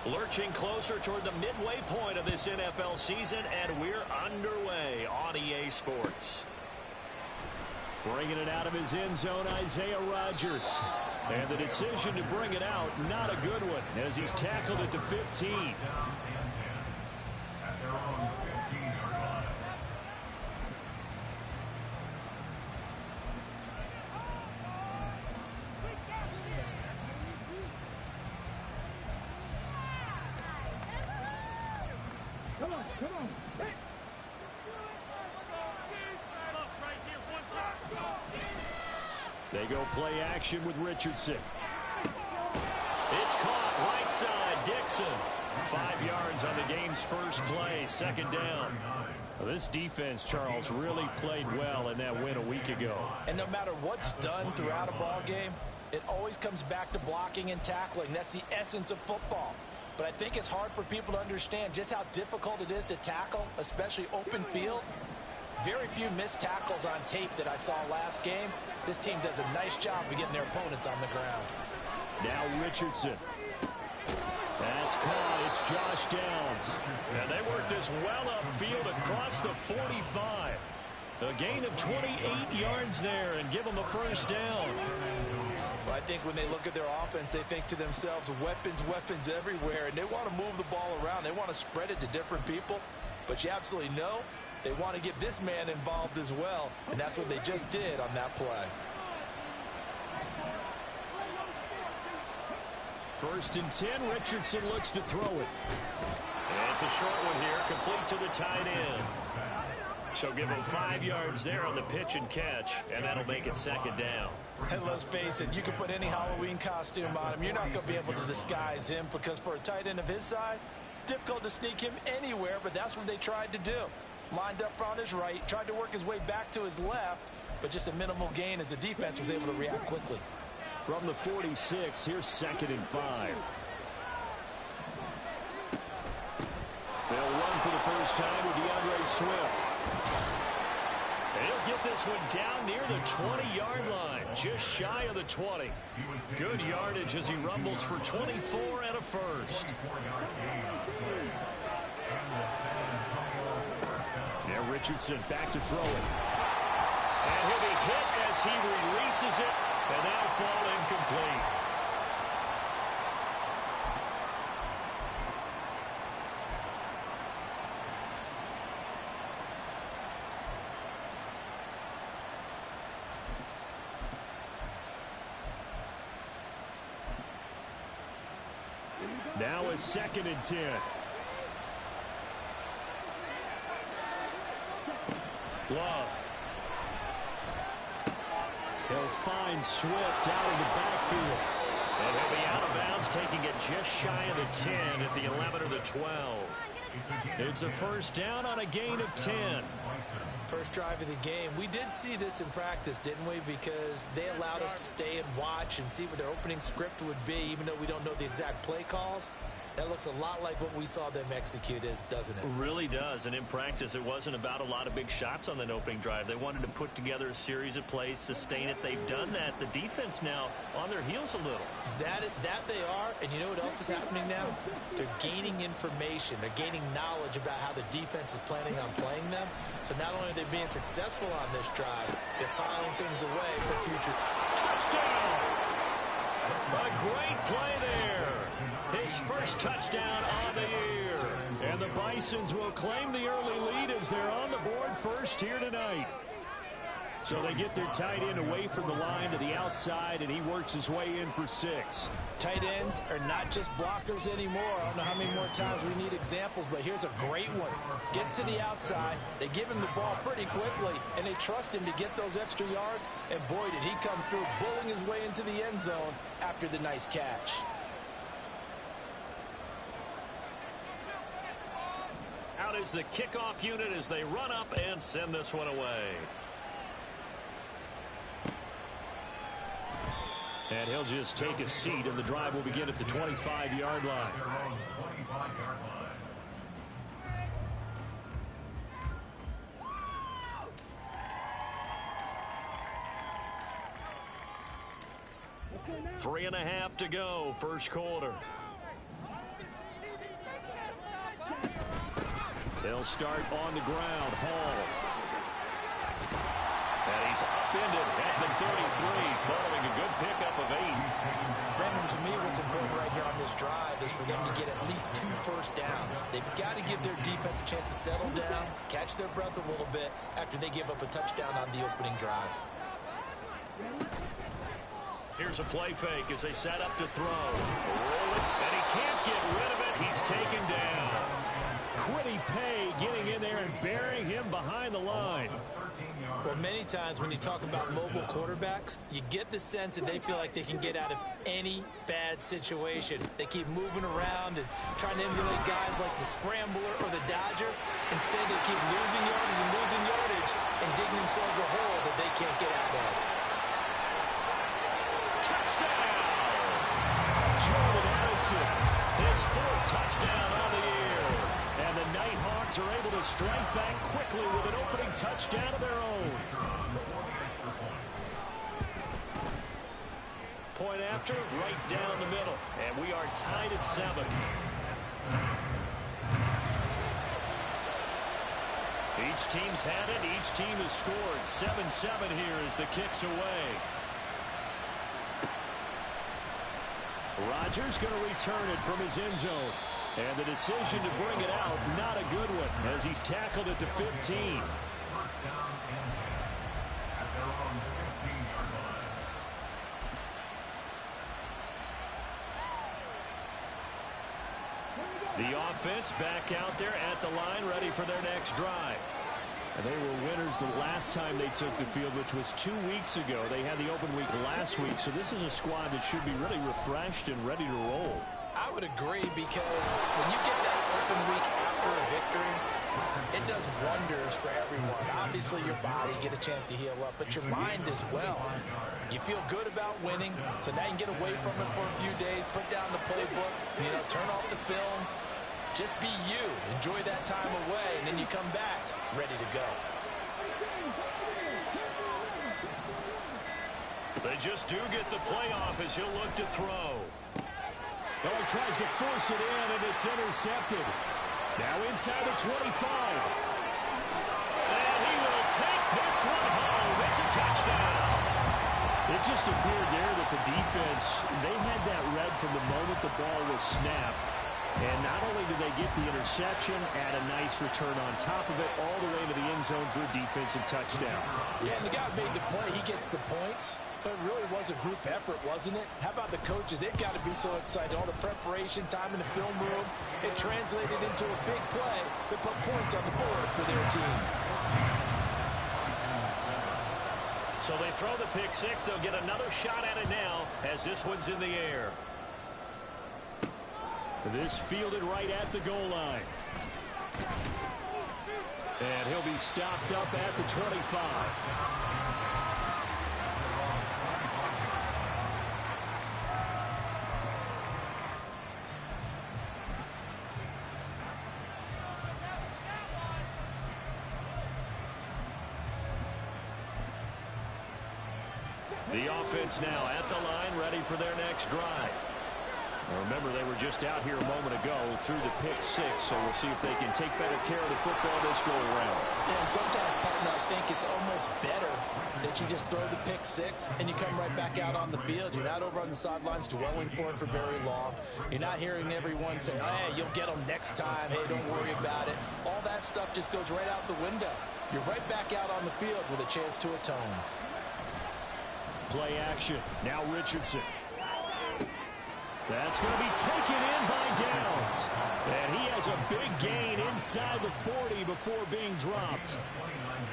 Lurching closer toward the midway point of this NFL season, and we're underway on EA Sports. Bringing it out of his end zone, Isaiah Rodgers. And the decision to bring it out, not a good one, as he's tackled at the 15. They go play action with Richardson. It's caught right side, Dixon. 5 yards on the game's first play, second down. Well, this defense, Charles, really played well in that win a week ago. And no matter what's done throughout a ball game, it always comes back to blocking and tackling. That's the essence of football. But I think it's hard for people to understand just how difficult it is to tackle, especially open field. Very few missed tackles on tape that I saw last game. This team does a nice job of getting their opponents on the ground. Now Richardson. That's caught. It's Josh Downs. And they work this well upfield across the 45. A gain of 28 yards there and give them a first down. Well, I think when they look at their offense, they think to themselves, weapons everywhere, and they want to move the ball around. They want to spread it to different people, but you absolutely know they want to get this man involved as well, and that's what they just did on that play. First and 10, Richardson looks to throw it. And it's a short one here, complete to the tight end. So give him 5 yards there on the pitch and catch, and that'll make it second down. And let's face it, you can put any Halloween costume on him. You're not going to be able to disguise him because for a tight end of his size, difficult to sneak him anywhere, but that's what they tried to do. Lined up on his right, tried to work his way back to his left, but just a minimal gain as the defense was able to react quickly. From the 46, here's second and 5. They'll run for the first time with DeAndre Swift. And he'll get this one down near the 20-yard line, just shy of the 20. Good yardage as he rumbles for 24 and a first. Now Richardson back to throw it. And he'll be hit as he releases it, and that'll fall incomplete. Now a second and 10. Love. He'll find Swift out of the backfield. And he'll be out of bounds, taking it just shy of the 10 at the 11 or the 12. It's a first down on a gain of 10. First drive of the game. We did see this in practice, didn't we? Because they allowed us to stay and watch and see what their opening script would be, even though we don't know the exact play calls. That looks a lot like what we saw them execute, doesn't it? It really does. And in practice, it wasn't about a lot of big shots on that opening drive. They wanted to put together a series of plays, sustain it. They've done that. The defense now on their heels a little. That they are. And you know what else is happening now? They're gaining information. They're gaining knowledge about how the defense is planning on playing them. So not only are they being successful on this drive, they're filing things away for future. Touchdown! A great play there. His first touchdown on the year. And the Bisons will claim the early lead as they're on the board first here tonight. So they get their tight end away from the line to the outside, and he works his way in for 6. Tight ends are not just blockers anymore. I don't know how many more times we need examples, but here's a great one. Gets to the outside, they give him the ball pretty quickly, and they trust him to get those extra yards, and boy, did he come through, bulling his way into the end zone after the nice catch. Out is the kickoff unit as they run up and send this one away. And he'll just take a seat, and the drive will begin at the 25-yard line. Three and a half to go, first quarter. They'll start on the ground. Hall. And he's upended at the 33, following a good pickup of 8. Brandon, to me, what's important right here on this drive is for them to get at least 2 first downs. They've got to give their defense a chance to settle down, catch their breath a little bit after they give up a touchdown on the opening drive. Here's a play fake as they set up to throw. Roll it, and he can't get rid of it. He's taken down. Quiddy Pay getting in there and burying him behind the line. Well, many times when you talk about mobile quarterbacks, you get the sense that they feel like they can get out of any bad situation. They keep moving around and trying to emulate guys like the Scrambler or the Dodger. Instead, they keep losing yardage and digging themselves a hole that they can't get out of. Touchdown! Jordan Addison, his 4th touchdown on the year. And the Nighthawks are able to strike back quickly with an opening touchdown of their own. Point after, right down the middle. And we are tied at 7. Each team's had it. Each team has scored. 7-7 here as the kick's away. Rodgers going to return it from his end zone. And the decision to bring it out, not a good one, as he's tackled at the 15. The offense back out there at the line, ready for their next drive. And they were winners the last time they took the field, which was 2 weeks ago. They had the open week last week, so this is a squad that should be really refreshed and ready to roll. I would agree, because when you get that open week after a victory, it does wonders for everyone. Obviously, your body get a chance to heal up, but your mind as well. You feel good about winning, so now you can get away from it for a few days, put down the playbook, turn off the film. Just be you. Enjoy that time away, and then you come back ready to go. They just do get the playoff as he'll look to throw. Oh, he tries to force it in, and it's intercepted. Now inside the 25. And he will take this one home. It's a touchdown. It just appeared there that the defense, they had that read from the moment the ball was snapped. And not only did they get the interception, add a nice return on top of it, all the way to the end zone for a defensive touchdown. Yeah, and the guy made the play. He gets the points. But it really was a group effort, wasn't it? How about the coaches? They've got to be so excited. All the preparation, time in the film room, it translated into a big play that put points on the board for their team. So they throw the pick six. They'll get another shot at it now as this one's in the air. This fielded right at the goal line. And he'll be stopped up at the 25. The offense now at the line, ready for their next drive. Now remember, they were just out here a moment ago through the pick six, so we'll see if they can take better care of the football this go around. Yeah, and sometimes, partner, I think it's almost better that you just throw the pick six and you come right back out on the field. You're not over on the sidelines dwelling for it for very long. You're not hearing everyone say, oh, hey, you'll get them next time. Hey, don't worry about it. All that stuff just goes right out the window. You're right back out on the field with a chance to atone. Play action. Now Richardson. That's going to be taken in by Downs. And he has a big gain inside the 40 before being dropped.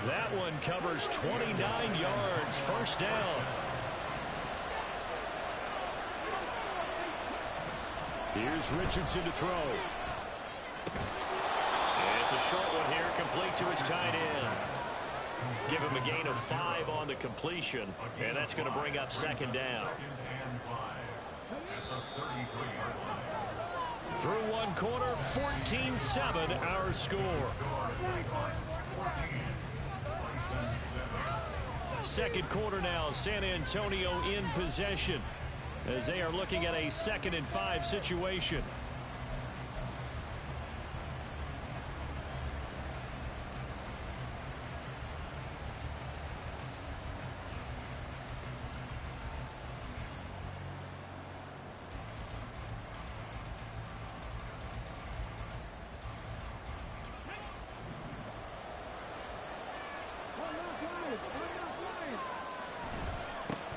That one covers 29 yards. First down. Here's Richardson to throw. It's a short one here, complete to his tight end. Give him a gain of 5 on the completion, and that's going to bring up second down. Through one quarter, 14-7 our score. Second quarter now, San Antonio in possession as they are looking at a 2nd and 5 situation.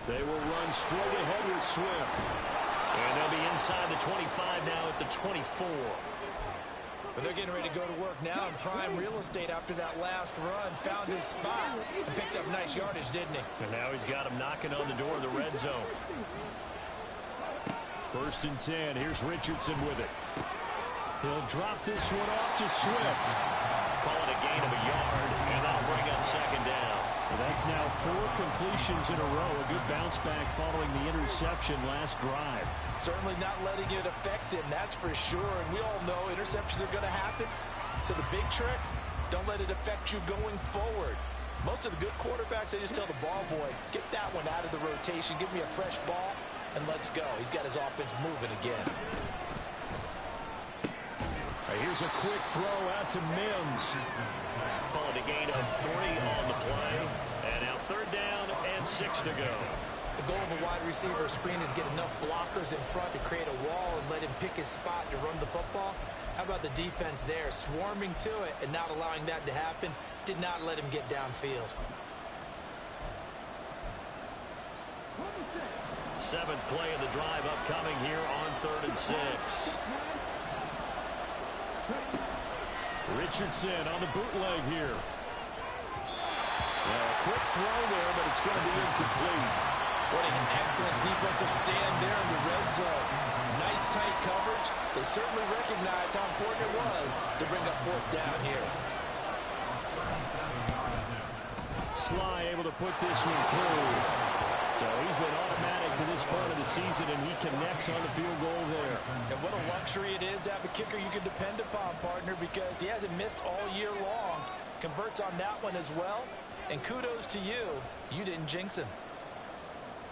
They will run straight ahead with Swift. And they'll be inside the 25 now at the 24. But they're getting ready to go to work now in prime real estate after that last run. Found his spot and picked up nice yardage, didn't he? And now he's got him knocking on the door of the red zone. 1st and 10. Here's Richardson with it. He'll drop this one off to Swift. Call it a gain of a yard, and that'll bring up 2nd down. Well, that's now 4 completions in a row. A good bounce back following the interception last drive. Certainly not letting it affect him, that's for sure. And we all know interceptions are going to happen. So the big trick, don't let it affect you going forward. Most of the good quarterbacks, they just tell the ball boy, get that one out of the rotation, give me a fresh ball, and let's go. He's got his offense moving again. Here's a quick throw out to Mims. Call it a gain of 3 on the play. And now 3rd down and 6 to go. The goal of a wide receiver screen is get enough blockers in front to create a wall and let him pick his spot to run the football. How about the defense there, swarming to it and not allowing that to happen? Did not let him get downfield. 7th play of the drive upcoming here on 3rd and 6. Richardson on the bootleg here. Well, a quick throw there, but it's going to be incomplete. What an excellent defensive stand there in the red zone. Nice tight coverage. They certainly recognized how important it was to bring up 4th down here. Sly able to put this one through. So he's been automatic to this part of the season, and he connects on the field goal there. And what a luxury it is to have a kicker you can depend upon, partner, because he hasn't missed all year long. Converts on that one as well. And kudos to you. You didn't jinx him.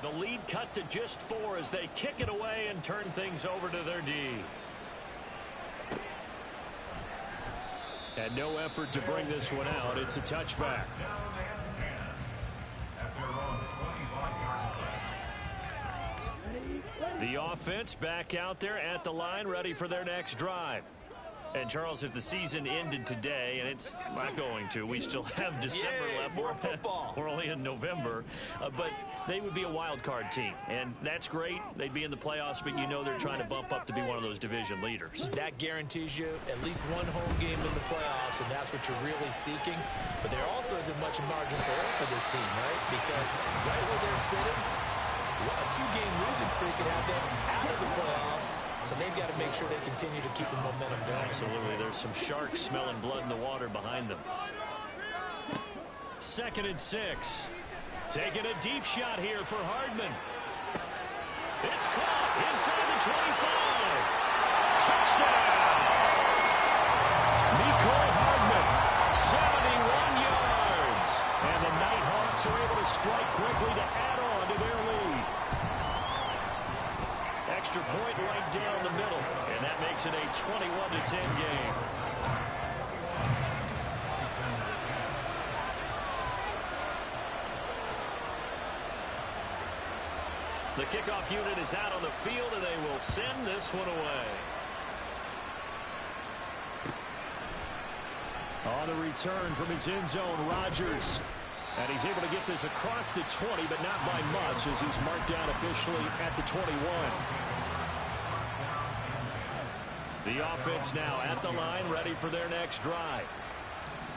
The lead cut to just 4 as they kick it away and turn things over to their D. And no effort to bring this one out. It's a touchback. The offense back out there at the line, ready for their next drive. And, Charles, if the season ended today, and it's not going to, we still have December left. More football. We're only in November. But they would be a wild card team, and that's great. They'd be in the playoffs, but you know they're trying to bump up to be one of those division leaders. That guarantees you at least one home game in the playoffs, and that's what you're really seeking. But there also isn't much margin for error for this team, right? Because right where they're sitting, a 2-game losing streak could have them out of the playoffs. So they've got to make sure they continue to keep the momentum going. Absolutely. There's some sharks smelling blood in the water behind them. 2nd and 6. Taking a deep shot here for Hardman. It's caught inside the 25. Touchdown! Nicole Hardman, 71 yards. And the Nighthawks are able to strike quickly to add on to their lead. Extra point right down the middle, and that makes it a 21-10 game. The kickoff unit is out on the field, and they will send this one away. On the return from his end zone, Rodgers. And he's able to get this across the 20, but not by much, as he's marked down officially at the 21. The offense now at the line, ready for their next drive.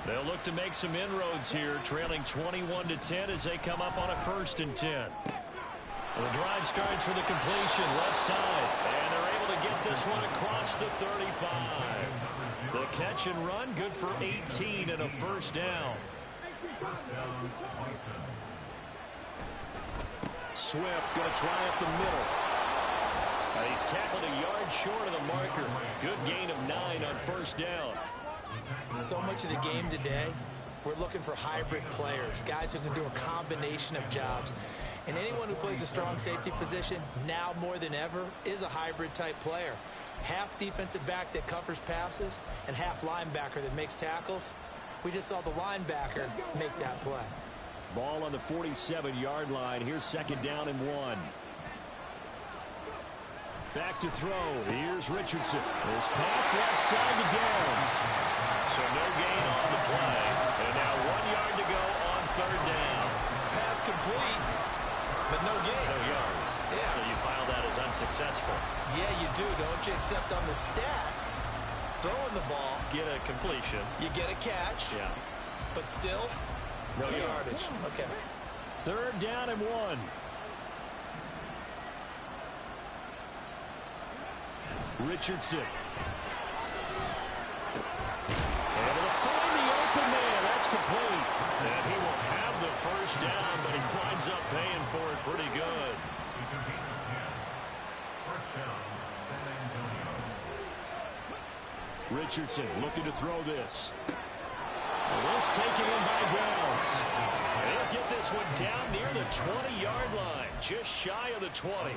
They'll look to make some inroads here, trailing 21-10 as they come up on a 1st and 10. The drive starts with a completion left side, and they're able to get this one across the 35. The catch and run, good for 18 and a 1st down. Swift going to try up the middle. He's tackled a yard short of the marker. Good gain of 9 on 1st down. So much of the game today, we're looking for hybrid players, guys who can do a combination of jobs. And anyone who plays a strong safety position, now more than ever, is a hybrid type player. Half defensive back that covers passes and half linebacker that makes tackles. We just saw the linebacker make that play. Ball on the 47-yard line. Here's 2nd down and 1. Back to throw. Here's Richardson. His pass left side to Downs. So no gain on the play. And now 1 yard to go on 3rd down. Pass complete. but no gain. No yards. Yeah. So you file that as unsuccessful. Yeah, you do, don't you? Except on the stats, throwing the ball, Get a completion. you get a catch, Yeah. but still, No yardage. Okay. 3rd down and 1. Richardson. Able to find the open man. That's complete. And he will have the 1st down, but he winds up paying for it pretty good. Richardson looking to throw this. This taken in by Downs. He'll get this one down near the 20-yard line, just shy of the 20.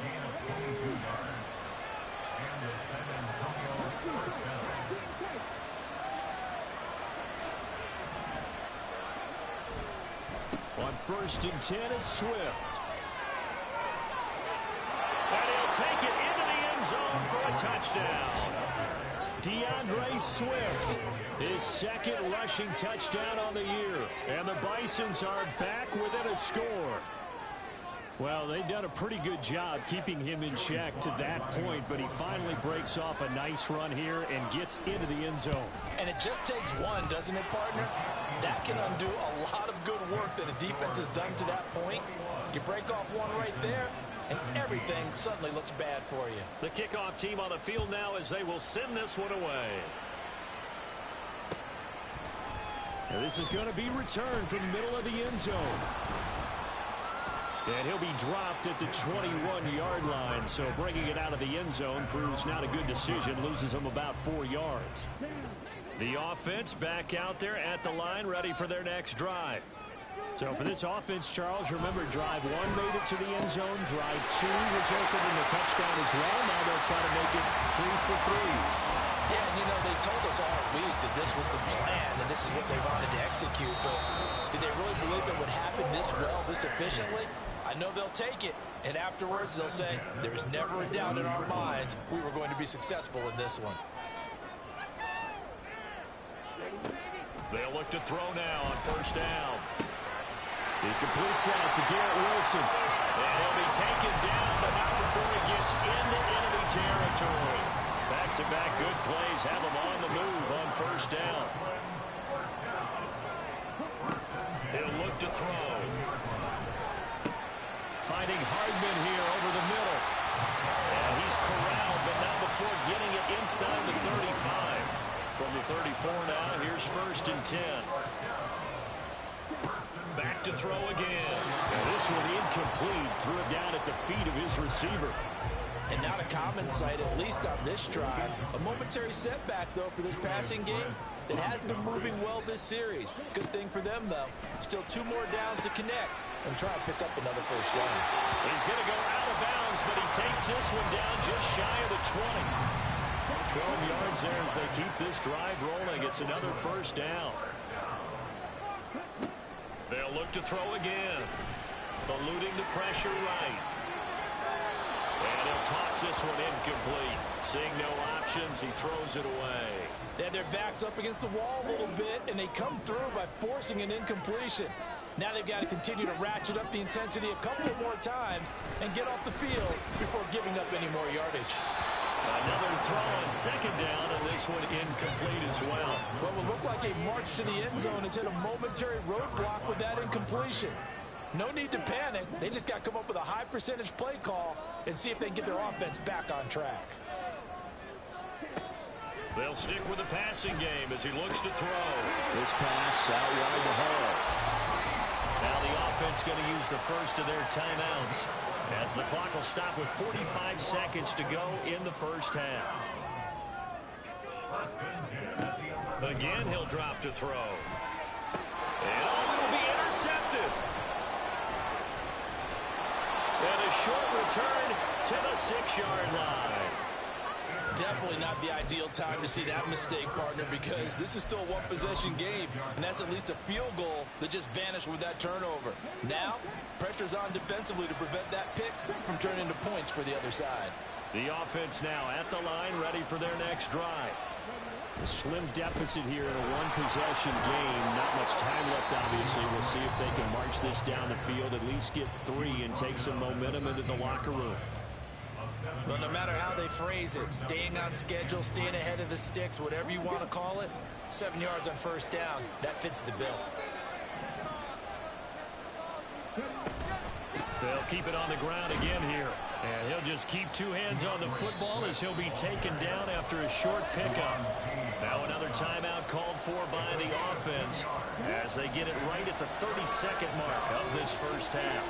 On 1st and 10, it's Swift. And he'll take it into the end zone for a touchdown. DeAndre Swift, his 2nd rushing touchdown on the year. And the Bisons are back within a score. Well, they've done a pretty good job keeping him in check to that point, but he finally breaks off a nice run here and gets into the end zone. And it just takes one, doesn't it, partner? That can undo a lot of good work that a defense has done to that point. You break off one right there, and everything suddenly looks bad for you. The kickoff team on the field now as they will send this one away. Now this is going to be returned from the middle of the end zone. And he'll be dropped at the 21-yard line, so bringing it out of the end zone proves not a good decision, loses him about 4 yards. The offense back out there at the line, ready for their next drive. So for this offense, Charles, remember, drive 1 made it to the end zone. Drive 2 resulted in the touchdown as well. Now they'll try to make it 3 for 3. Yeah, and you know, they told us all week that this was the plan and this is what they wanted to execute, but did they really believe it would happen this well, this efficiently? I know they'll take it, and afterwards they'll say, there's never a doubt in our minds we were going to be successful in this one. They'll look to throw now on 1st down. He completes that to Garrett Wilson. And he'll be taken down, but not before he gets into enemy territory. Back-to-back good plays have him on the move on 1st down. He'll look to throw. Finding Hardman here over the middle. And he's corralled, but not before getting it inside the 35. From the 34 now, here's 1st and 10. Back to throw again. And this one incomplete. Threw it down at the feet of his receiver. And not a common sight, at least on this drive. A momentary setback, though, for this passing game that has been moving well this series. Good thing for them, though. Still 2 more downs to connect and try and pick up another 1st down. He's going to go out of bounds, but he takes this one down just shy of the 20. 12 yards there as they keep this drive rolling. It's another 1st down. They'll look to throw again. Eluding the pressure right. And he'll toss this one incomplete. Seeing no options, he throws it away. They have their backs up against the wall a little bit, and they come through by forcing an incompletion. Now they've got to continue to ratchet up the intensity a couple of more times and get off the field before giving up any more yardage. Another throw on 2nd down, and this one incomplete as well. What will look like a march to the end zone has hit a momentary roadblock with that incompletion. No need to panic. They just got to come up with a high percentage play call and see if they can get their offense back on track. They'll stick with the passing game as he looks to throw. This pass out wide to Hall. Now the offense going to use the first of their timeouts as the clock will stop with 45 seconds to go in the 1st half. Again, he'll drop to throw. And it'll be intercepted. And a short return to the 6-yard line. Definitely not the ideal time to see that mistake, partner, because this is still a 1-possession game, and that's at least a field goal that just vanished with that turnover. Now, pressure's on defensively to prevent that pick from turning into points for the other side. The offense now at the line, ready for their next drive. A slim deficit here in a one-possession game. Not much time left, obviously. We'll see if they can march this down the field, at least get 3 and take some momentum into the locker room. Well, no matter how they phrase it, staying on schedule, staying ahead of the sticks, whatever you want to call it, 7 yards on first down, that fits the bill. They'll keep it on the ground again here. And he'll just keep 2 hands on the football as he'll be taken down after a short pickup. Now another timeout called for by the offense as they get it right at the 32nd mark of this first half.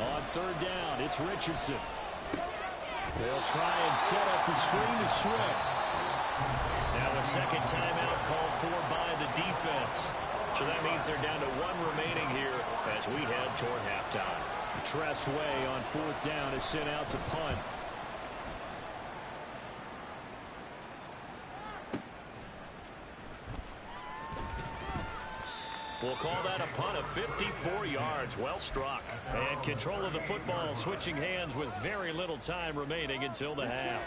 On third down, it's Richardson. They'll try and set up the screen to Swift. Now a second timeout called for by the defense. So that means they're down to 1 remaining here as we head toward halftime. Tress Way on fourth down is sent out to punt. We'll call that a punt of 54 yards. Well struck. And control of the football switching hands with very little time remaining until the half.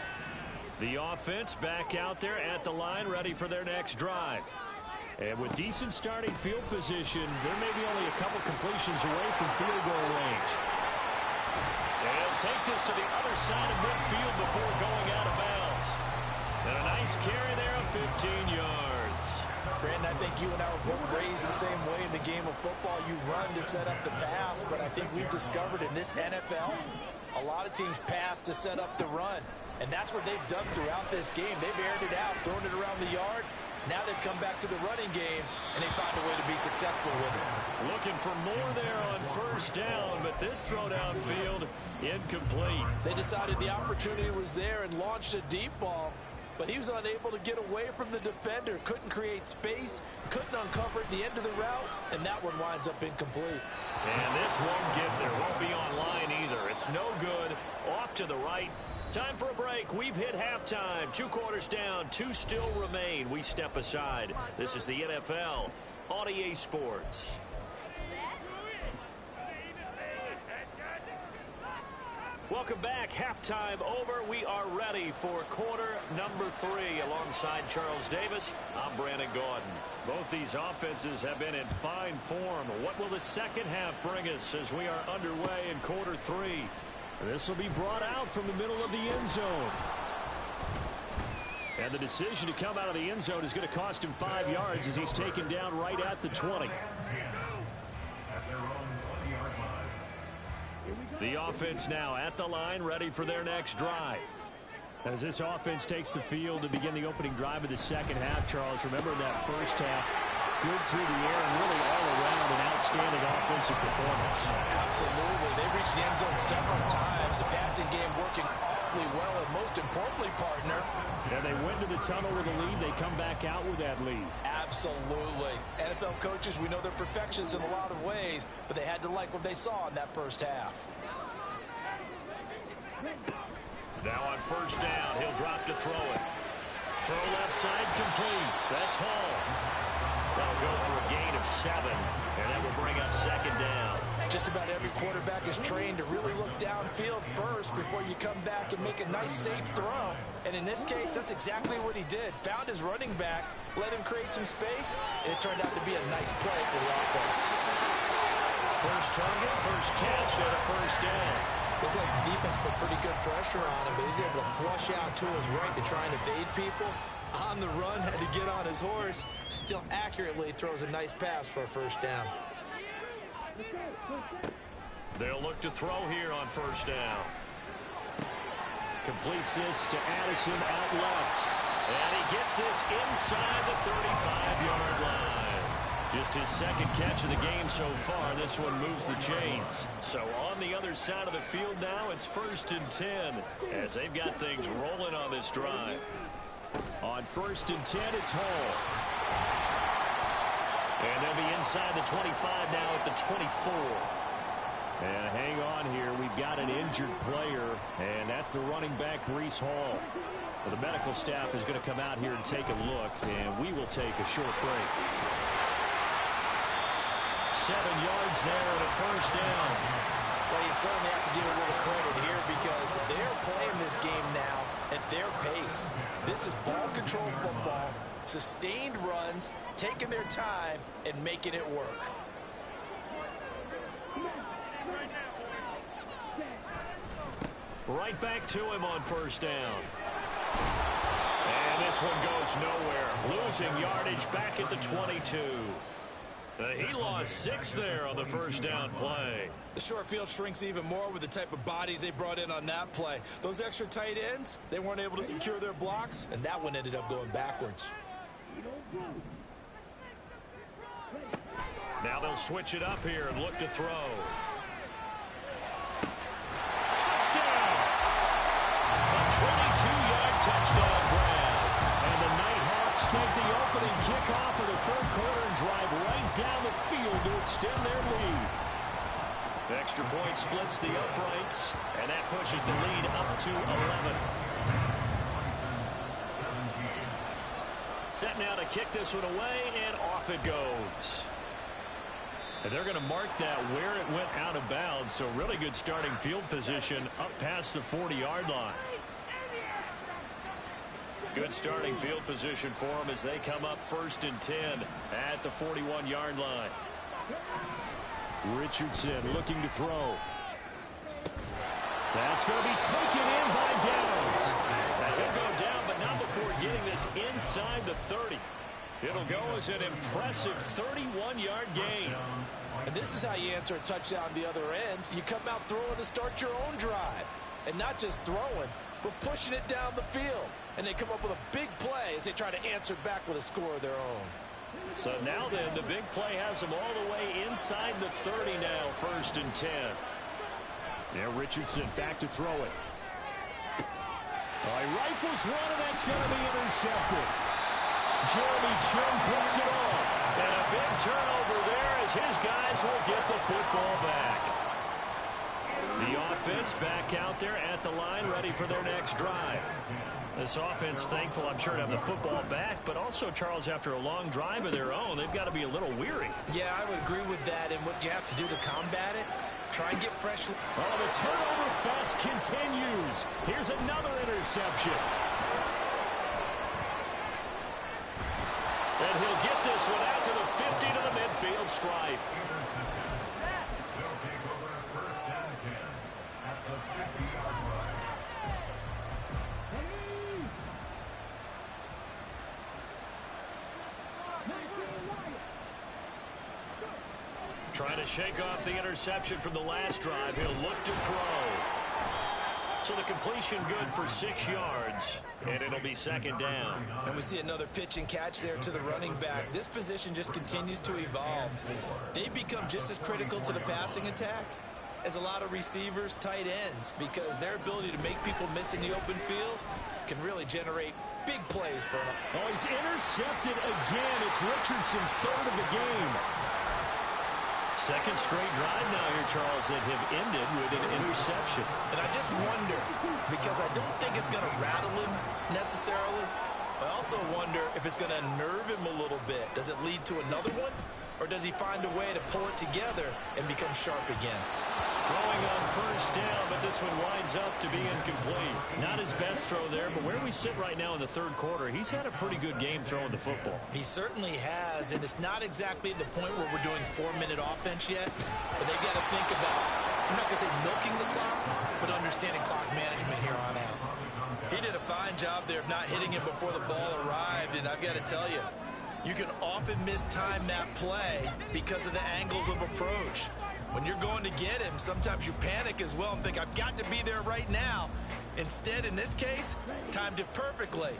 The offense back out there at the line ready for their next drive. And with decent starting field position, there may be only a couple completions away from field goal range. And he'll take this to the other side of midfield before going out of bounds. And a nice carry there of 15 yards. Brandon, I think you and I were both raised the same way in the game of football. You run to set up the pass, but I think we've discovered in this NFL, a lot of teams pass to set up the run. And that's what they've done throughout this game. They've aired it out, thrown it around the yard. Now they've come back to the running game, and they find a way to be successful with it. Looking for more there on first down, but this throw downfield incomplete. They decided the opportunity was there and launched a deep ball, but he was unable to get away from the defender, couldn't create space, couldn't uncover at the end of the route, and that one winds up incomplete. And this won't get there, won't be online either. It's no good, off to the right. Time for a break. We've hit halftime. 2 quarters down, 2 still remain. We step aside. This is the NFL on EA Sports. Welcome back. Halftime over. We are ready for quarter number 3 alongside Charles Davis. I'm Brandon Gordon. Both these offenses have been in fine form. What will the second half bring us as we are underway in quarter 3? This will be brought out from the middle of the end zone. And the decision to come out of the end zone is going to cost him 5 yards as he's taken down right at the 20. The offense now at the line, ready for their next drive. As this offense takes the field to begin the opening drive of the second half, Charles, remember that first half, good through the air and really all around an outstanding offensive performance. Absolutely. They've reached the end zone several times. The passing game working awfully well, and most importantly, partner. And they went to the tunnel with a lead. They come back out with that lead. Absolutely. NFL coaches, we know they're perfectionists in a lot of ways, but they had to like what they saw in that first half. Now on first down, he'll drop to throw it. Throw left side complete. That's Hall. That'll go for a gain of 7, and that will bring up second down. Just about every quarterback is trained to really look downfield first before you come back and make a nice, safe throw. And in this case, that's exactly what he did. Found his running back, let him create some space, and it turned out to be a nice play for the offense. First target, first catch, and a first down. Looked like the defense put pretty good pressure on him, but he's able to flush out to his right to try and evade people. On the run, had to get on his horse. Still accurately throws a nice pass for a first down. They'll look to throw here on first down. Completes this to Addison out left. And he gets this inside the 35-yard line. Just his second catch of the game so far. This one moves the chains. So on the other side of the field now, it's 1st and 10 as they've got things rolling on this drive. On 1st and 10, it's Hall. And they'll be inside the 25 now at the 24. And hang on here. We've got an injured player, and that's the running back, Breece Hall. Well, the medical staff is going to come out here and take a look, and we will take a short break. 7 yards there and a first down. Well, you certainly have to give a little credit here because they're playing this this game now at their pace. This is ball control football, sustained runs, taking their time, and making it work. Right back to him on first down. And this one goes nowhere. Losing yardage back at the 22. He lost 6 there on the first down play. The short field shrinks even more with the type of bodies they brought in on that play. Those extra tight ends, they weren't able to secure their blocks, and that one ended up going backwards. Now they'll switch it up here and look to throw. Touchdown! A 22-yard touchdown grab. And the Nighthawks take the opening kickoff of the third quarter and drive right down the field to extend their lead. The extra point splits the uprights, and that pushes the lead up to 11. Set now to kick this one away, and off it goes. And they're going to mark that where it went out of bounds, so really good starting field position up past the 40-yard line. Good starting field position for them as they come up 1st and 10 at the 41-yard line. Richardson looking to throw. That's going to be taken in by Downs. And he'll go down, but not before getting this inside the 30. It'll go as an impressive 31-yard gain. And this is how you answer a touchdown the other end. You come out throwing to start your own drive. And not just throwing, but pushing it down the field. And they come up with a big play as they try to answer back with a score of their own. So now then, the big play has them all the way inside the 30 now, 1st and 10. Now Richardson back to throw it. He rifles one, and that's going to be intercepted. Jeremy Chin picks it off. And a big turnover there as his guys will get the football back. The offense back out there at the line, ready for their next drive. This offense thankful, I'm sure, to have the football back, but also, Charles, after a long drive of their own, they've got to be a little weary. Yeah, I would agree with that, and what you have to do to combat it, try and get fresh. Oh, the turnover fest continues. Here's another interception. And he'll get this one out to the 50 to the midfield stripe. Trying to shake off the interception from the last drive. He'll look to throw. So the completion good for 6 yards, and it'll be 2nd down. And we see another pitch and catch there to the running back. This position just continues to evolve. They become just as critical to the passing attack as a lot of receivers, tight ends, because their ability to make people miss in the open field can really generate big plays for them. Oh, he's intercepted again. It's Richardson's 3rd of the game. 2nd straight drive now here, Charles, that have ended with an interception. And I just wonder, because I don't think it's going to rattle him necessarily, I also wonder if it's going to nerve him a little bit. Does it lead to another one? Or does he find a way to pull it together and become sharp again? Throwing on 1st down, but this one winds up to be incomplete. Not his best throw there, but where we sit right now in the 3rd quarter, he's had a pretty good game throwing the football. He certainly has, and it's not exactly at the point where we're doing 4-minute offense yet, but they've got to think about, I'm not going to say milking the clock, but understanding clock management here on out. He did a fine job there of not hitting him before the ball arrived, and I've got to tell you, you can often mistime that play because of the angles of approach. When you're going to get him, sometimes you panic as well and think, I've got to be there right now. Instead, in this case, timed it perfectly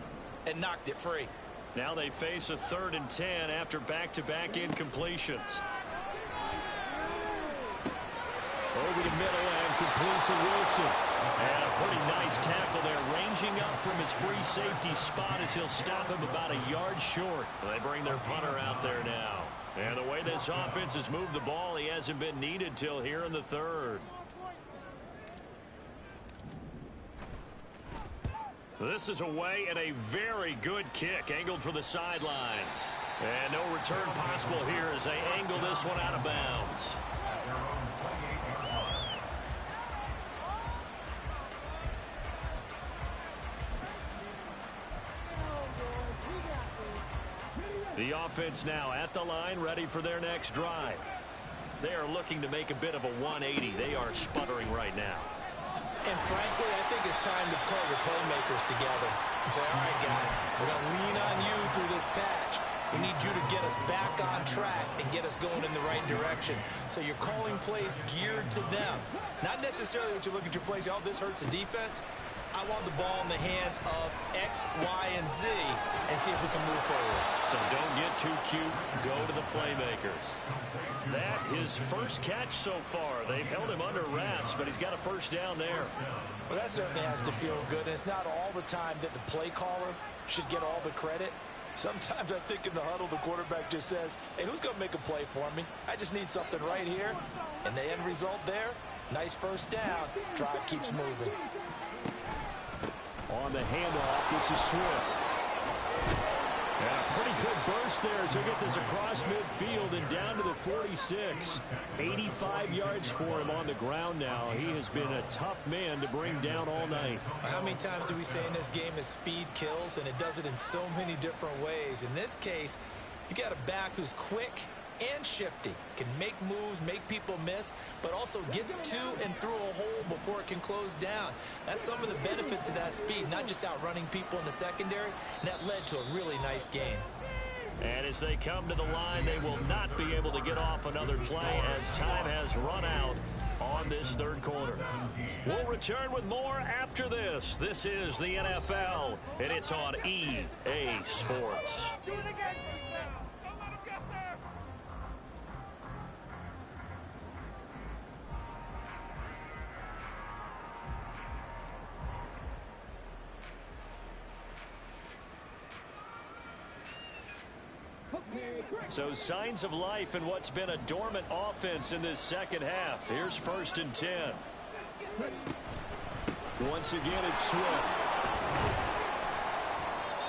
and knocked it free. Now they face a 3rd and 10 after back-to-back incompletions. Over the middle and complete to Wilson. And a pretty nice tackle there, ranging up from his free safety spot as he'll stop him about a yard short. They bring their punter out there now. And the way this offense has moved the ball, he hasn't been needed till here in the 3rd. This is away and a very good kick, angled for the sidelines. And no return possible here as they angle this one out of bounds. The offense now at the line, ready for their next drive. They are looking to make a bit of a 180. They are sputtering right now. And frankly, I think it's time to call your playmakers together and say, all right, guys, we're going to lean on you through this patch. We need you to get us back on track and get us going in the right direction. So you're calling plays geared to them. Not necessarily what you look at your plays, oh, this hurts the defense. I want the ball in the hands of X, Y, and Z and see if we can move forward. So don't get too cute. Go to the playmakers. That his first catch so far. They've held him under wraps, but he's got a first down there. Well, that certainly has to feel good. And it's not all the time that the play caller should get all the credit. Sometimes I think in the huddle, the quarterback just says, hey, who's going to make a play for me? I just need something right here. And the end result there, nice first down. Drive keeps moving. On the handoff, this is Swift. And a pretty good burst there as he'll get this across midfield and down to the 46. 85 yards for him on the ground now. He has been a tough man to bring down all night. How many times do we say in this game that speed kills, and it does it in so many different ways? In this case, you got a back who's quick and shifty, can make moves, make people miss, but also gets to and through a hole before it can close down. That's some of the benefits of that speed, not just outrunning people in the secondary, and that led to a really nice game. And as they come to the line, they will not be able to get off another play as time has run out on this third quarter. We'll return with more after this. This is the NFL, and it's on EA Sports. So signs of life in what's been a dormant offense in this second half. Here's 1st and 10. Once again, it's Swift.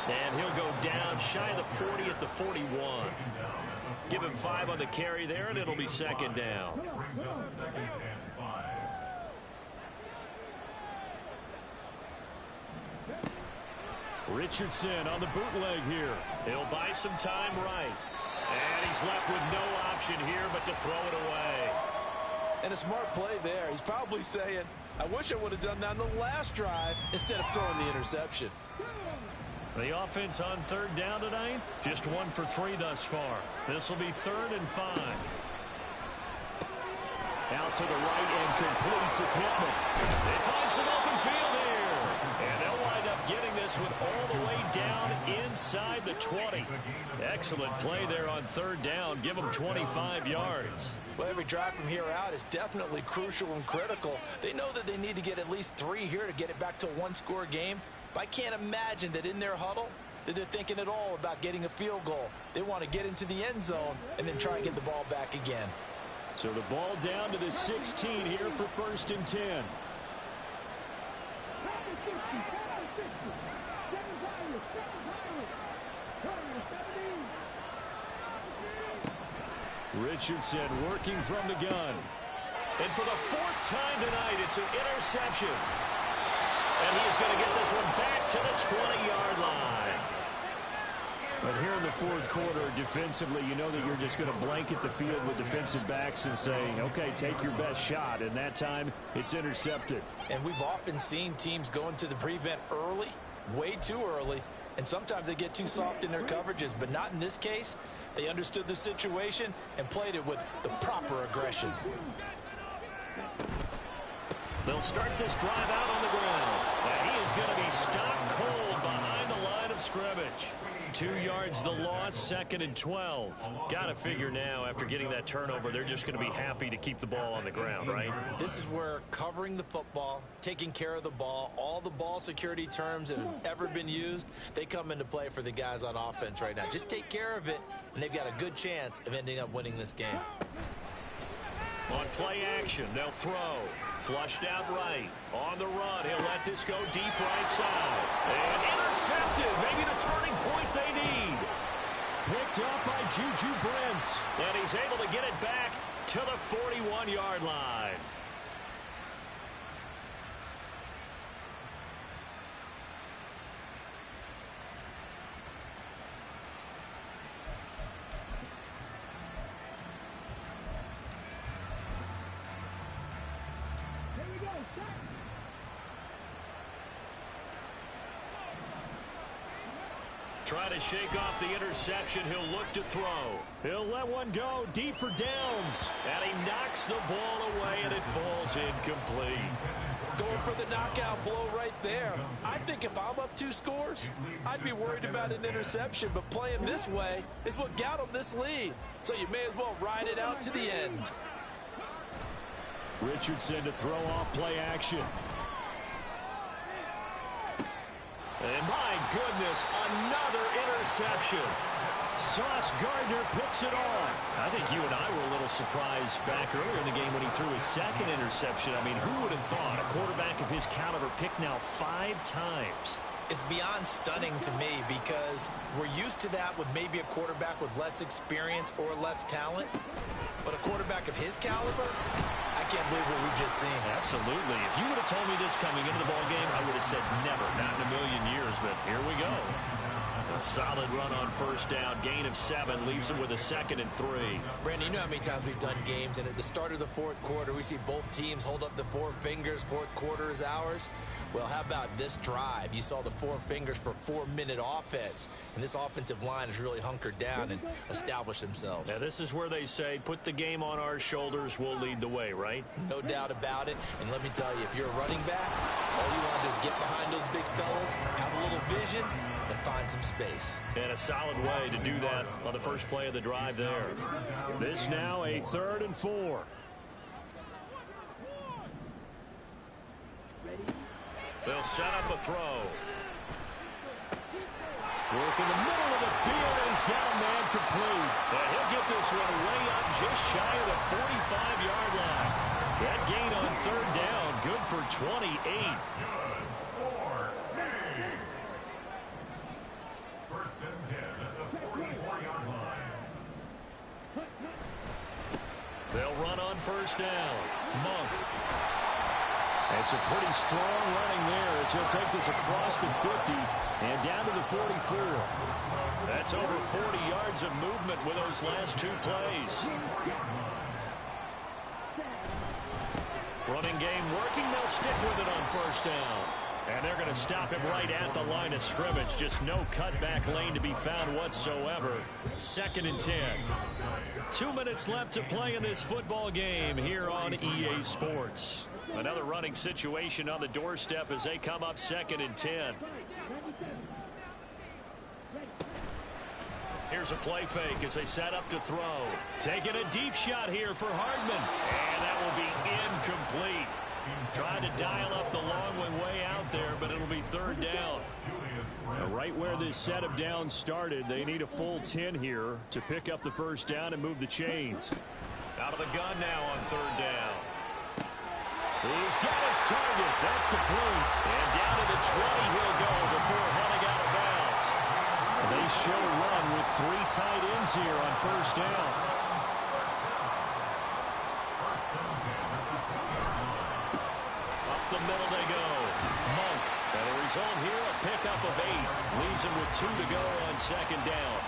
And he'll go down shy of the 40 at the 41. Give him 5 on the carry there, and it'll be 2nd down. Richardson on the bootleg here. He'll buy some time right. And he's left with no option here but to throw it away. And a smart play there. He's probably saying, I wish I would have done that on the last drive instead of throwing the interception. The offense on 3rd down tonight, just 1 for 3 thus far. This will be 3rd and 5. Out to the right and complete to Pittman. They find some open field here. And they'll wind up getting this one all the way down inside the 20. Excellent play there on 3rd down. Give them 25 yards. Well, every drive from here out is definitely crucial and critical. They know that they need to get at least 3 here to get it back to a 1-score game. But I can't imagine that in their huddle that they're thinking at all about getting a field goal. They want to get into the end zone and then try and get the ball back again. So the ball down to the 16 here for 1st and 10. Richardson working from the gun. And for the 4th time tonight, it's an interception. And he is going to get this one back to the 20-yard line. But here in the 4th quarter, defensively, you know that you're just going to blanket the field with defensive backs and say, okay, take your best shot. And that time, it's intercepted. And we've often seen teams go into the prevent early, way too early, and sometimes they get too soft in their coverages, but not in this case. They understood the situation and played it with the proper aggression. They'll start this drive out on the ground. And he is going to be stopped cold behind the line of scrimmage. 2 yards the loss, 2nd and 12. Got to figure now, after getting that turnover, they're just going to be happy to keep the ball on the ground, right? This is where covering the football, taking care of the ball, all the ball security terms that have ever been used, they come into play for the guys on offense right now. Just take care of it, and they've got a good chance of ending up winning this game. On play action, they'll throw. Flushed out right. On the run, he'll let this go deep right side. And intercepted. Maybe the turning point they need. Picked up by Juju Brents. And he's able to get it back to the 41-yard line. Try to shake off the interception. He'll look to throw. He'll let one go deep for downs. And he knocks the ball away, and it falls incomplete. Going for the knockout blow right there. I think if I'm up 2 scores, I'd be worried about an interception. But playing this way is what got him this lead. So you may as well ride it out to the end. Richardson to throw off play action. And my goodness, another interception. Sauce Gardner picks it off. I think you and I were a little surprised back earlier in the game when he threw his second interception. I mean, who would have thought a quarterback of his caliber picked now 5 times? It's beyond stunning to me because we're used to that with maybe a quarterback with less experience or less talent. But a quarterback of his caliber, I can't believe what we've just seen. Absolutely. If you would have told me this coming into the ball game, I would have said never, not in a million years. But here we go. A solid run on first down. Gain of 7 leaves him with a 2nd and 3. Brandon, you know how many times we've done games, and at the start of the 4th quarter, we see both teams hold up the 4 fingers. 4th quarter is ours. Well, how about this drive? You saw the 4 fingers for 4-minute offense, and this offensive line has really hunkered down and established themselves. Now, this is where they say, put the game on our shoulders, we'll lead the way, right? No doubt about it. And let me tell you, if you're a running back, all you want to do is get behind those big fellas, have a little vision, and find some space. And a solid way to do that on the first play of the drive there. This now a 3rd and 4. They'll set up a throw. Work in the middle of the field, and he's got a man complete. And he'll get this one way up just shy of the 45-yard line. That gain on 3rd down, good for 28. They'll run on first down. Monk. That's a pretty strong running there as he'll take this across the 50 and down to the 44. That's over 40 yards of movement with those last 2 plays. Running game working. They'll stick with it on first down. And they're going to stop him right at the line of scrimmage. Just no cutback lane to be found whatsoever. 2nd and 10. 2 minutes left to play in this football game here on EA Sports. Another running situation on the doorstep as they come up 2nd and 10. Here's a play fake as they set up to throw. Taking a deep shot here for Hardman. And that will be incomplete. Trying to dial up the long one way out there, but it'll be 3rd down. Right where this set of downs started, they need a full 10 here to pick up the first down and move the chains. Out of the gun now on 3rd down. He's got his target. That's complete. And down to the 20 he'll go before heading out of bounds. They show run with 3 tight ends here on first down. Up the middle they go. Monk. And the result here, a pickup of 8. Leaves him with 2 to go on 2nd down.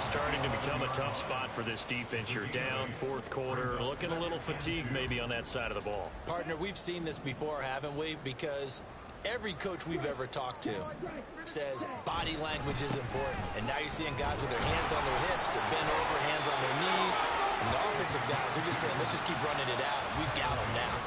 Starting to become a tough spot for this defense. You're down 4th quarter. Looking a little fatigued maybe on that side of the ball. Partner, we've seen this before, haven't we? Because every coach we've ever talked to says body language is important. And now you're seeing guys with their hands on their hips, they're bent over, hands on their knees. And the offensive guys are just saying, let's just keep running it out. We've got them now.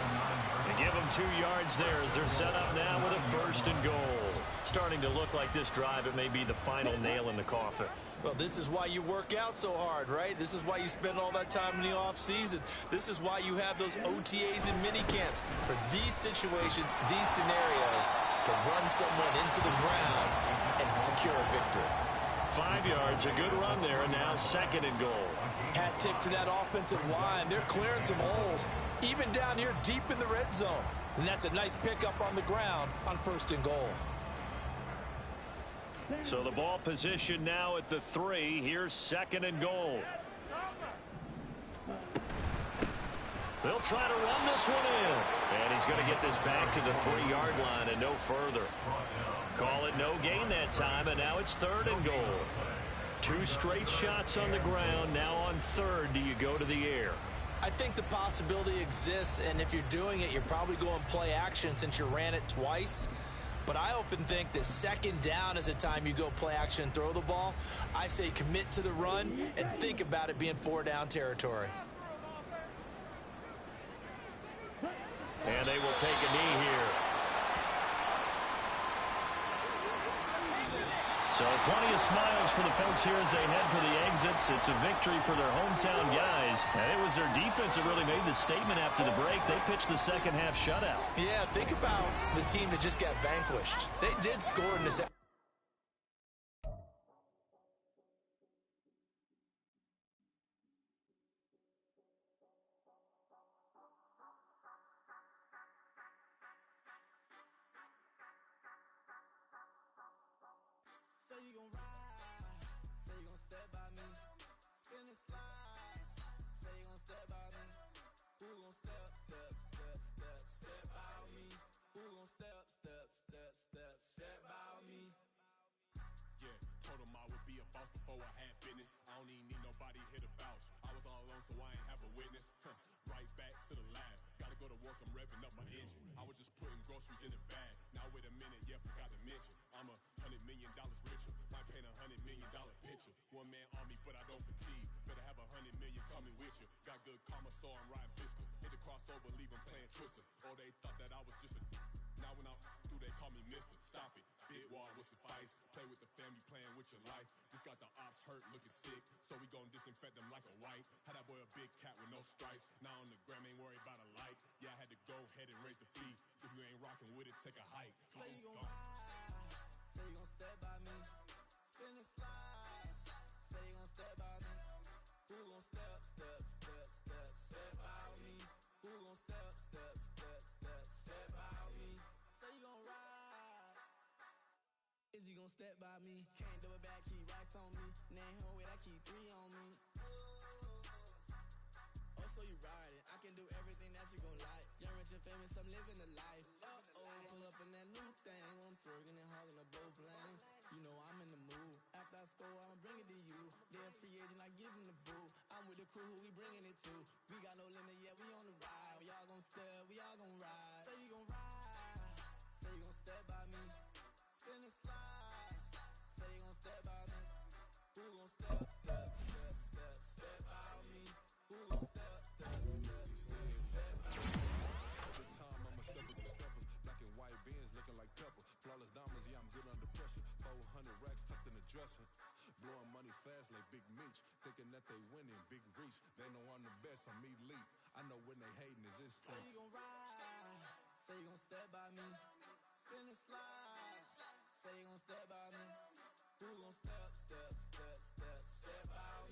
They give them 2 yards there as they're set up now with a 1st and goal. Starting to look like this drive, it may be the final nail in the coffin. Well, this is why you work out so hard, right? This is why you spend all that time in the offseason. This is why you have those OTAs and minicamps. For these situations, these scenarios, to run someone into the ground and secure a victory. 5 yards, a good run there, and now 2nd and goal. Hat tip to that offensive line. They're clearing some holes, even down here deep in the red zone. And that's a nice pickup on the ground on 1st and goal. So the ball position now at the 3. Here's 2nd and goal. They'll try to run this one in. And he's going to get this back to the 3-yard line and no further. Call it no gain that time, and now it's 3rd and goal. 2 straight shots on the ground. Now on 3rd, do you go to the air? I think the possibility exists, and if you're doing it, you're probably going play action since you ran it twice. But I often think that second down is a time you go play action and throw the ball. I say commit to the run and think about it being 4-down territory. And they will take a knee here. So plenty of smiles for the folks here as they head for the exits. It's a victory for their hometown guys. And it was their defense that really made the statement after the break. They pitched the second half shutout. Yeah, think about the team that just got vanquished. They did score in the second. Say you gon' ride, say you gon' step by me, spin and slide, say you gon' step by me, who gon' step by me, who gon' step by me. Yeah, told him I would be a boss before I had business. I don't even need nobody here to vouch. I was all alone, so I ain't have a witness. Right back to the lab, gotta go to work, I'm revving up my engine. I was just putting groceries in the bag. Now wait a minute, yeah, forgot to mention, I'm $100 million richer. Might paint $100 million picture. One man army, but I don't fatigue. Better have 100 million coming with you. Got good karma, so I'm riding fiscal. Hit the crossover, leave them playing Twister. Oh, they thought that I was just a. Now when I'm through, they call me Mister. Stop it. Big wall would suffice. Play with the family, playing with your life. Just got the ops hurt, looking sick. So we gon' disinfect them like a wipe. Had that boy a big cat with no stripes. Now on the gram, ain't worried about a light. Yeah, I had to go ahead and raise the fee. If you ain't rocking with it, take a hike. Say you gon' ride, say you gon' step by me, spin and slide, say you gon' step by me, who gon' step by me, who gon' step by me. Say you gon' ride, is he gon' step by me? Can't do it back, keep racks on me. Name home with I keep 3 on me. Oh, so you riding? I can do everything that you gon' like. Young, rich, and famous, I'm living the life. Pull up in that new thing, I'm swerving and hogging the both lanes. You know I'm in the mood. After I score, I'ma bring it to you. They're a free agent, I give him the boo. I'm with the crew, who we bringing it to. We got no limit, yeah, we on the ride. We all gon' step, we all gon' ride. Say you gon' ride, say you gon' step by me, spin and slide. Say you gon' step by me, who gon' step by me, who gon' step by me. Every time I'ma step with the steppers. Black and white beans looking like pepper. Flawless diamonds, yeah, I'm good under pressure. 400 racks tucked in the dresser. Blowing money fast like Big Meech. Thinking that they winning, big reach. They know I'm the best, I'm elite. I know when they hating is instinct. Say you gon' ride, say you gon' step by me, spin and slide. Say you gon' step by me, who gon' step by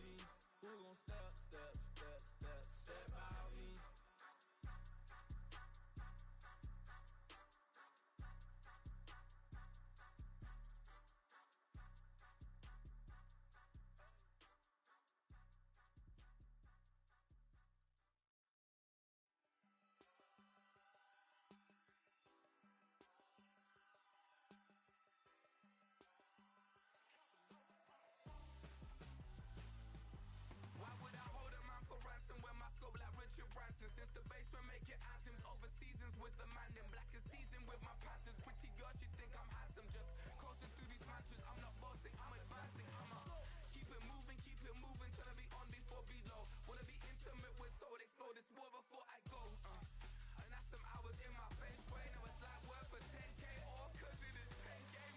me, who gon' step by me. Why would I hold a man for ransom when my scope like Richard Branson? Since the basement making anthems over seasons with the man, then black is seasoned with my patterns. Pretty girls, you think I'm handsome, just coasting through these matches. I'm not bossing, I'm advancing. I'ma keep it moving, trying to be on before below. Wanna be intimate with soul, explore this war before I go. And that's some hours in my bench way. Now it's like work for 10K, all cause it is pen game.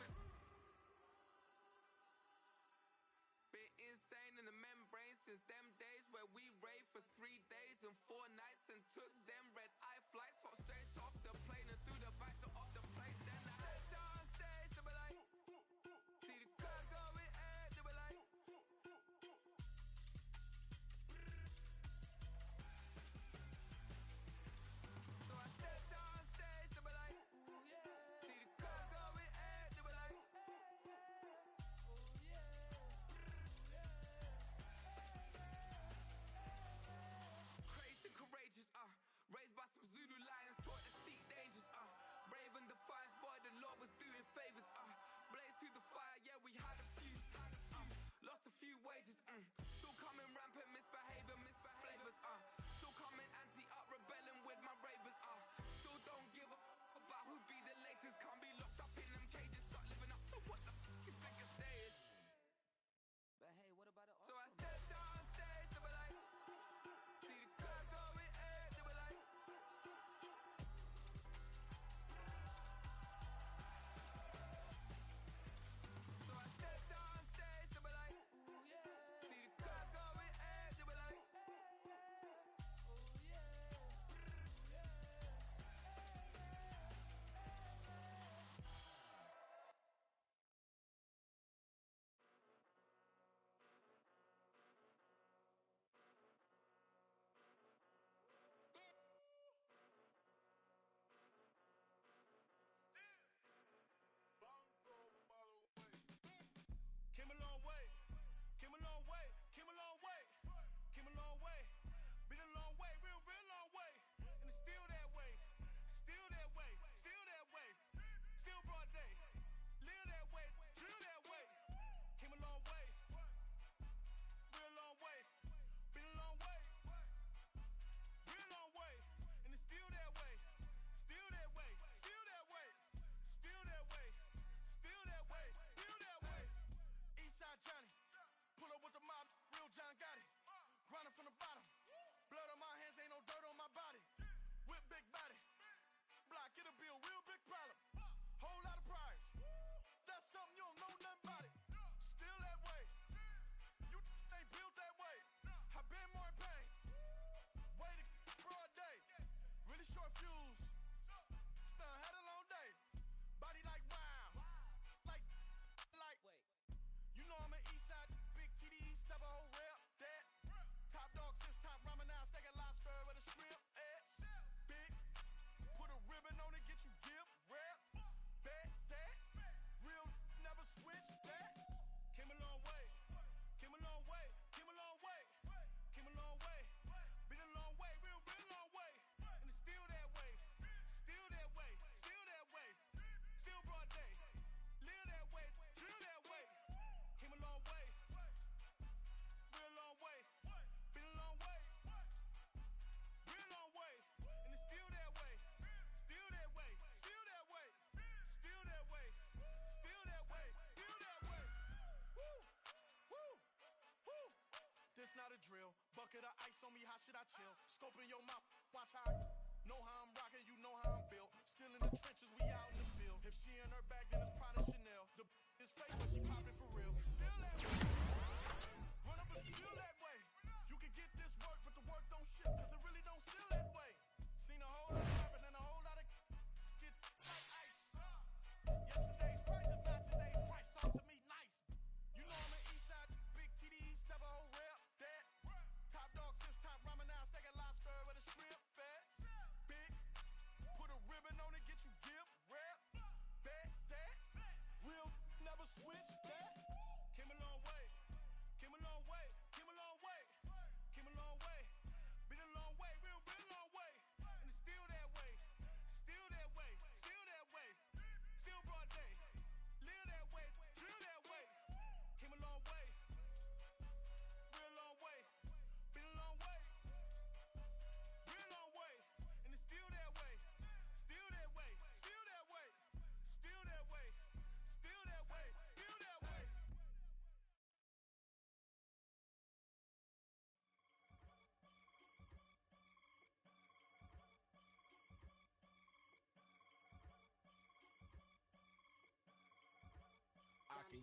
Bit insane in the membrane since them days where we raved for 3 days and 4 nights and took them red eye flights. Hot straight off the plane and through the back door of the place. Then I stepped on stage, they were like, see the crowd going ahead, they were like, so I stepped on stage, they were like, ooh yeah, see the crowd going ahead, they were like, oh yeah, crazed and courageous, raised by some Zulu lions, taught to seek dangers, brave and defiant, boy, the Lord was doing favors, blaze through the fire, yeah, we had a few, lost a few wages, still coming rampant, misbehavior, flavors, still coming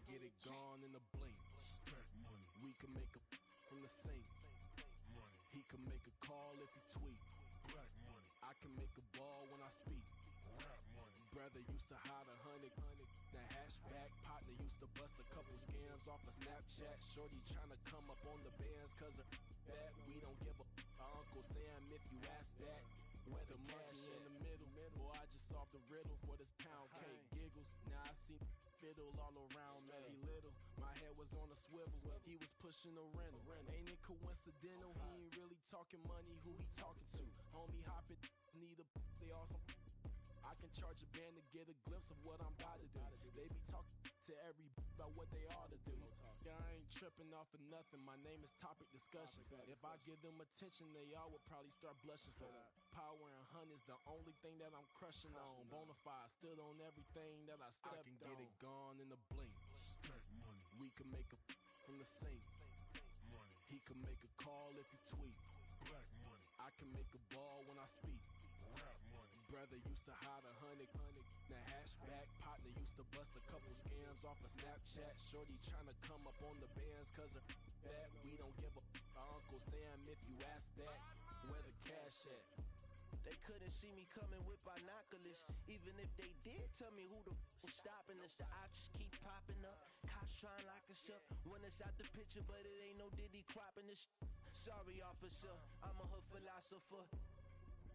get it gone in a blink. Stack money. We can make a from the sink. Money. He can make a call if he tweet. Black money. I can make a ball when I speak. Rap money. Brother used to hide 100. The hatchback partner used to bust a couple scams off of Snapchat. Shorty tryna come up on the bands cause of that. We don't give a Uncle Sam if you ask that. Where the monkey in the middle. Boy, I just solved the riddle for this pound cake. Giggles, now I see fiddle all around me. He little, my head was on a swivel. He was pushing a rental. Ain't it coincidental? He ain't really talking money. Who he talking to? Homie hoppin', need a they awesome. I can charge a band to get a glimpse of what I'm about to do. They be talking to every about what they ought to do. Yeah, I ain't tripping off of nothing. My name is Topic Discussion. If I give them attention, they all would probably start blushing. So power and honey's the only thing that I'm crushing on. Bonafide, stood on everything that I stepped on. I can get it gone in a blink. Stack money. We can make a from the sink. Money. He can make a call if he tweet. Black money. I can make a ball when I speak. Rap money. Brother used to hide 100. The hatchback partner used to bust a couple scams off of Snapchat. Shorty tryna come up on the bands cause of that. We don't give a Uncle Sam if you ask that. Where the cash at? They couldn't see me coming with binoculars. Even if they did, tell me who the was stopping us. The options keep popping up. Cops trying lock us up. When it's out the picture, but it ain't no Diddy cropping this. Sorry, officer, I'm a hood philosopher.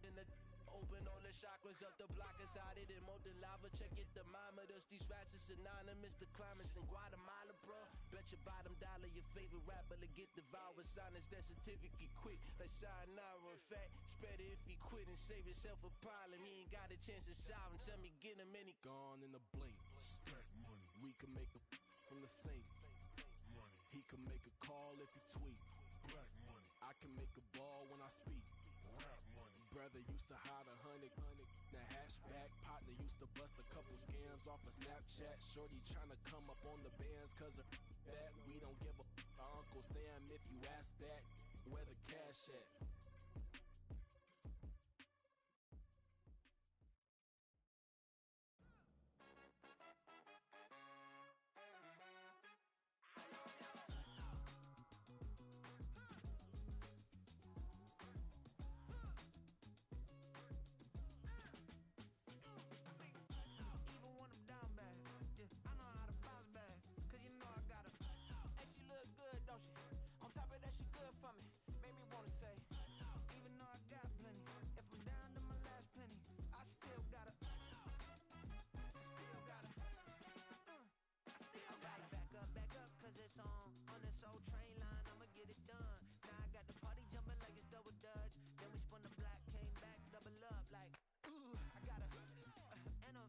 In the open all the chakras up the block inside it and molten lava. Check it, thermometers. These rats is synonymous to climates in Guatemala, bro. Bet your bottom dollar your favorite rapper to get devoured. Sign his death certificate quick. Like sayonara. In fact, it's better if he quit and save himself a problem. He ain't got a chance to solve him. Tell me get him any gone in a blink. Stack money. We can make a from the sink. Money. He can make a call if he tweet. Black money. I can make a ball when I speak. Rap money. Brother used to hide 100. The hatchback partner used to bust a couple scams off of Snapchat. Shorty tryna come up on the bands cause of that. We don't give a Uncle Sam if you ask that. Where the cash at? On this old train line, I'ma get it done. Now I got the party jumping like it's double dutch. Then we spun the block, came back, double up like, ooh, I got a, and a,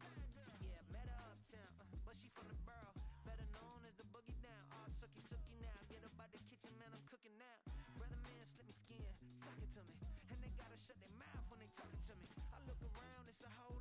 yeah, met her uptown, but she from the borough, better known as the boogie down. All sucky now, get up out the kitchen, man, I'm cooking now. Brother man, slip me skin, suck it to me, and they gotta shut their mouth when they talking to me. I look around, it's a whole